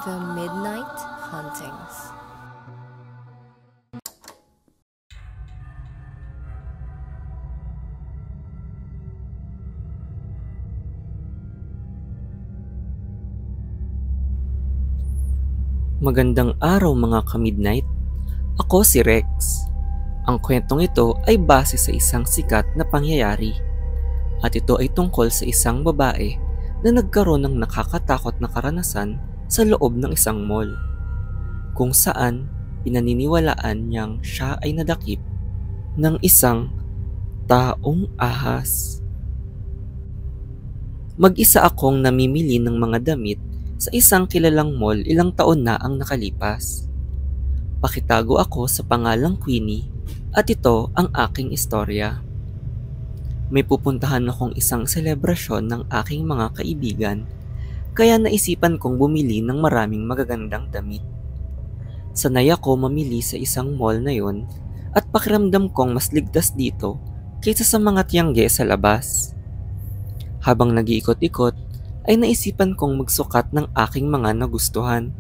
The Midnight Hauntings. Magandang araw mga ka-midnight. Ako si Rex. Ang kwentong ito ay base sa isang sikat na pangyayari. At ito ay tungkol sa isang babae na nagkaroon ng nakakatakot na karanasan sa loob ng isang mall. Kung saan pinaniniwalaan niyang siya ay nadakip ng isang taong ahas. Mag-isa akong namimili ng mga damit sa isang kilalang mall ilang taon na ang nakalipas. Pakitago ako sa pangalang Queenie at ito ang aking istorya. May pupuntahan akong isang selebrasyon ng aking mga kaibigan kaya naisipan kong bumili ng maraming magagandang damit. Sanay ako mamili sa isang mall na yon at pakiramdam kong mas ligtas dito kaysa sa mga tiyangge sa labas. Habang nag-iikot-ikot ay naisipan kong magsukat ng aking mga nagustuhan.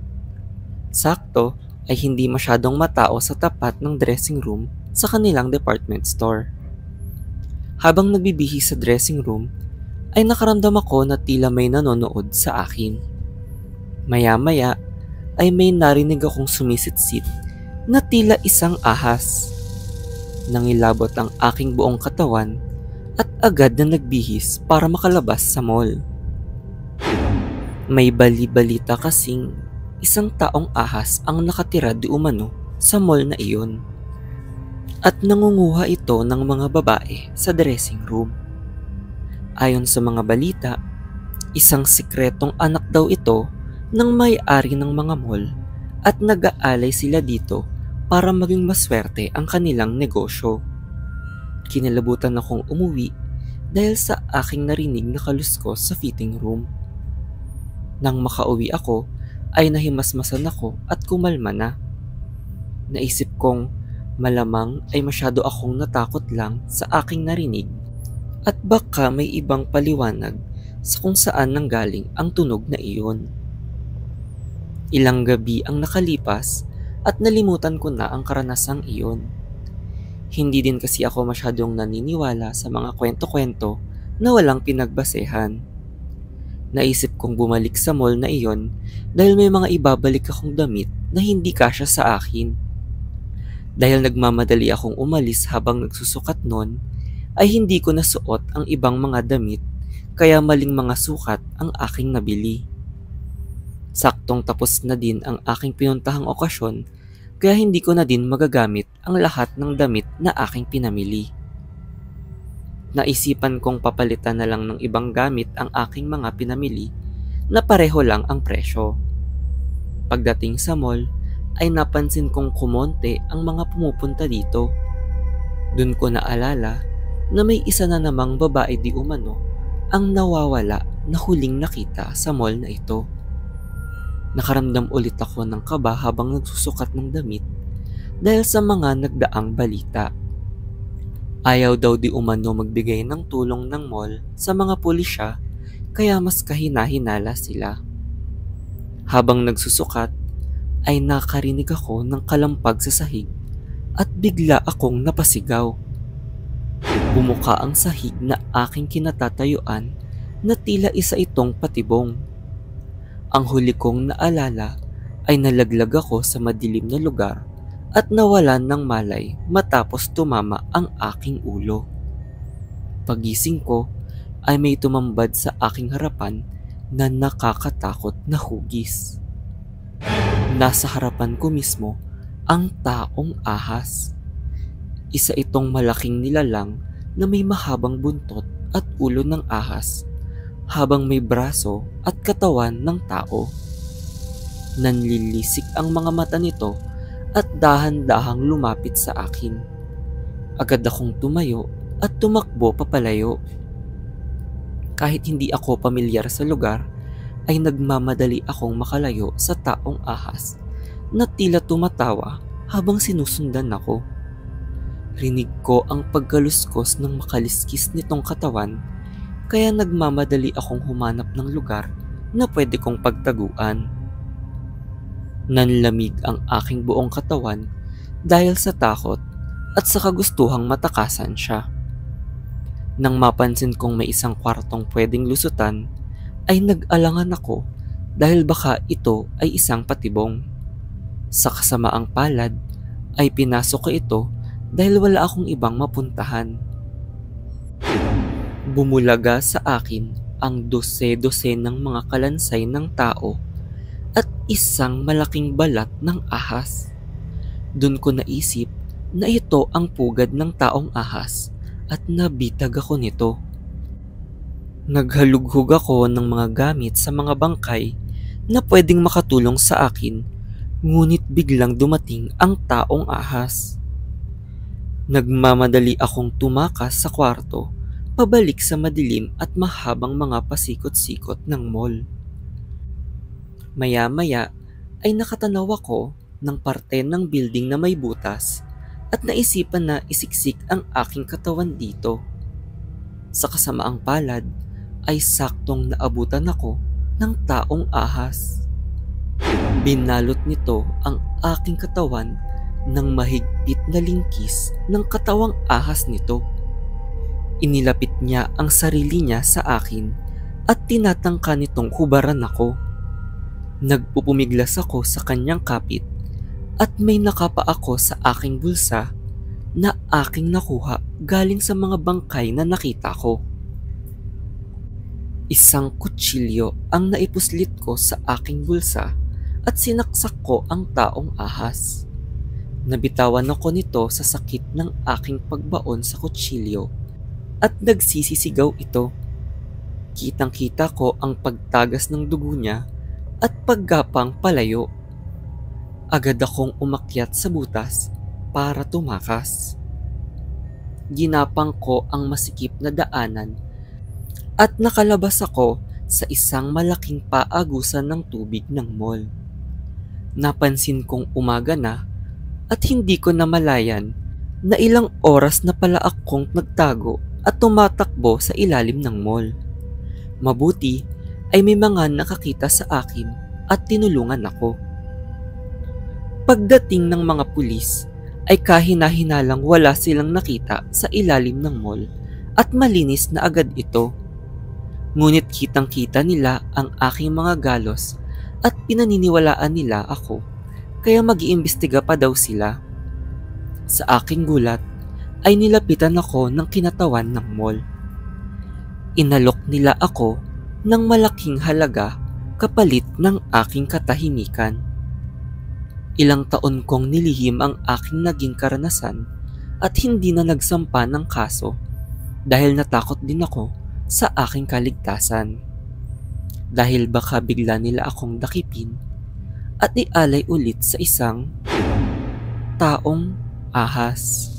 Sakto ay hindi masyadong matao sa tapat ng dressing room sa kanilang department store. Habang nagbibihis sa dressing room, ay nakaramdam ako na tila may nanonood sa akin. Maya-maya ay may narinig akong sumisit-sit na tila isang ahas. Nangilabot ang aking buong katawan at agad na nagbihis para makalabas sa mall. May bali-balita kasing isang taong ahas ang nakatira di umano sa mall na iyon. At nangunguha ito ng mga babae sa dressing room. Ayon sa mga balita, isang sikretong anak daw ito ng may-ari ng mga mall at nag-aalay sila dito para maging maswerte ang kanilang negosyo. Kinalabutan akong umuwi dahil sa aking narinig na kaluskos sa fitting room. Nang makauwi ako, ay nahimasmasan ako at kumalma na. Naisip kong malamang ay masyado akong natakot lang sa aking narinig at baka may ibang paliwanag sa kung saan nanggaling ang tunog na iyon. Ilang gabi ang nakalipas at nalimutan ko na ang karanasang iyon. Hindi din kasi ako masyadong naniniwala sa mga kwento-kwento na walang pinagbasehan. Naisip kong bumalik sa mall na iyon dahil may mga ibabalik akong damit na hindi kasya sa akin. Dahil nagmamadali akong umalis habang nagsusukat nun, ay hindi ko nasuot ang ibang mga damit kaya maling mga sukat ang aking nabili. Saktong tapos na din ang aking pinuntahang okasyon kaya hindi ko na din magagamit ang lahat ng damit na aking pinamili. Naisipan kong papalitan na lang ng ibang gamit ang aking mga pinamili na pareho lang ang presyo. Pagdating sa mall, ay napansin kong kumonte ang mga pumupunta dito. Doon ko naalala na may isa na namang babae di umano ang nawawala na huling nakita sa mall na ito. Nakaramdam ulit ako ng kaba habang nagsusukat ng damit dahil sa mga nagdaang balita. Ayaw daw di umano magbigay ng tulong ng mall sa mga pulisya kaya mas kahina-hinala sila. Habang nagsusukat ay nakarinig ako ng kalampag sa sahig at bigla akong napasigaw. Bumuka ang sahig na aking kinatatayuan na tila isa itong patibong. Ang huli kong naalala ay nalaglag ako sa madilim na lugar at nawalan ng malay matapos tumama ang aking ulo. Pagising ko ay may tumambad sa aking harapan na nakakatakot na hugis. Nasa harapan ko mismo ang taong ahas. Isa itong malaking nilalang na may mahabang buntot at ulo ng ahas habang may braso at katawan ng tao. Nanlilisik ang mga mata nito at dahan-dahang lumapit sa akin. Agad akong tumayo at tumakbo papalayo. Kahit hindi ako pamilyar sa lugar, ay nagmamadali akong makalayo sa taong ahas na tila tumatawa habang sinusundan ako. Rinig ko ang pagkaluskos ng makaliskis nitong katawan kaya nagmamadali akong humanap ng lugar na pwede kong pagtaguan. Nanlamig ang aking buong katawan dahil sa takot at sa kagustuhang matakasan siya. Nang mapansin kong may isang kwartong pwedeng lusutan, ay nag-alangan ako dahil baka ito ay isang patibong. Sa kasamaang palad ay pinasok ko ito dahil wala akong ibang mapuntahan. Bumulaga sa akin ang dose-dose ng mga kalansay ng tao at isang malaking balat ng ahas. Doon ko naisip na ito ang pugad ng taong ahas at nabitag ako nito. Naghalughog ako ng mga gamit sa mga bangkay na pwedeng makatulong sa akin, ngunit biglang dumating ang taong ahas. Nagmamadali akong tumakas sa kwarto, pabalik sa madilim at mahabang mga pasikot-sikot ng mall. Maya-maya ay nakatanaw ako ng parte ng building na may butas at naisipan na isiksik ang aking katawan dito. Sa kasamaang palad ay saktong naabutan ako ng taong ahas. Binalot nito ang aking katawan ng mahigpit na lingkis ng katawang ahas nito. Inilapit niya ang sarili niya sa akin at tinatangka nitong hubaran ako. Nagpupumiglas ako sa kanyang kapit at may nakapa ako sa aking bulsa na aking nakuha galing sa mga bangkay na nakita ko. Isang kutsilyo ang naipuslit ko sa aking bulsa at sinaksak ko ang taong ahas. Nabitawan ako nito sa sakit ng aking pagbaon sa kutsilyo at nagsisisigaw ito. Kitang-kita ko ang pagtagas ng dugo niya at paggapang palayo. Agad akong umakyat sa butas para tumakas. Ginapang ko ang masikip na daanan at nakalabas ako sa isang malaking paagusan ng tubig ng mall. Napansin kong umaga na at hindi ko namalayan na ilang oras na pala akong nagtago at tumatakbo sa ilalim ng mall. Mabuti ay may mga nakakita sa akin at tinulungan ako. Pagdating ng mga pulis ay kahina-hinalang wala silang nakita sa ilalim ng mall at malinis na agad ito. Ngunit kitang-kita nila ang aking mga galos at pinaniniwalaan nila ako, kaya mag-iimbestiga pa daw sila. Sa aking gulat ay nilapitan ako ng kinatawan ng mall. Inalok nila ako ng malaking halaga kapalit ng aking katahimikan. Ilang taon kong nilihim ang aking naging karanasan at hindi na nagsampa ng kaso dahil natakot din ako sa aking kaligtasan. Dahil baka bigla nila akong dakipin at ialay ulit sa isang taong ahas.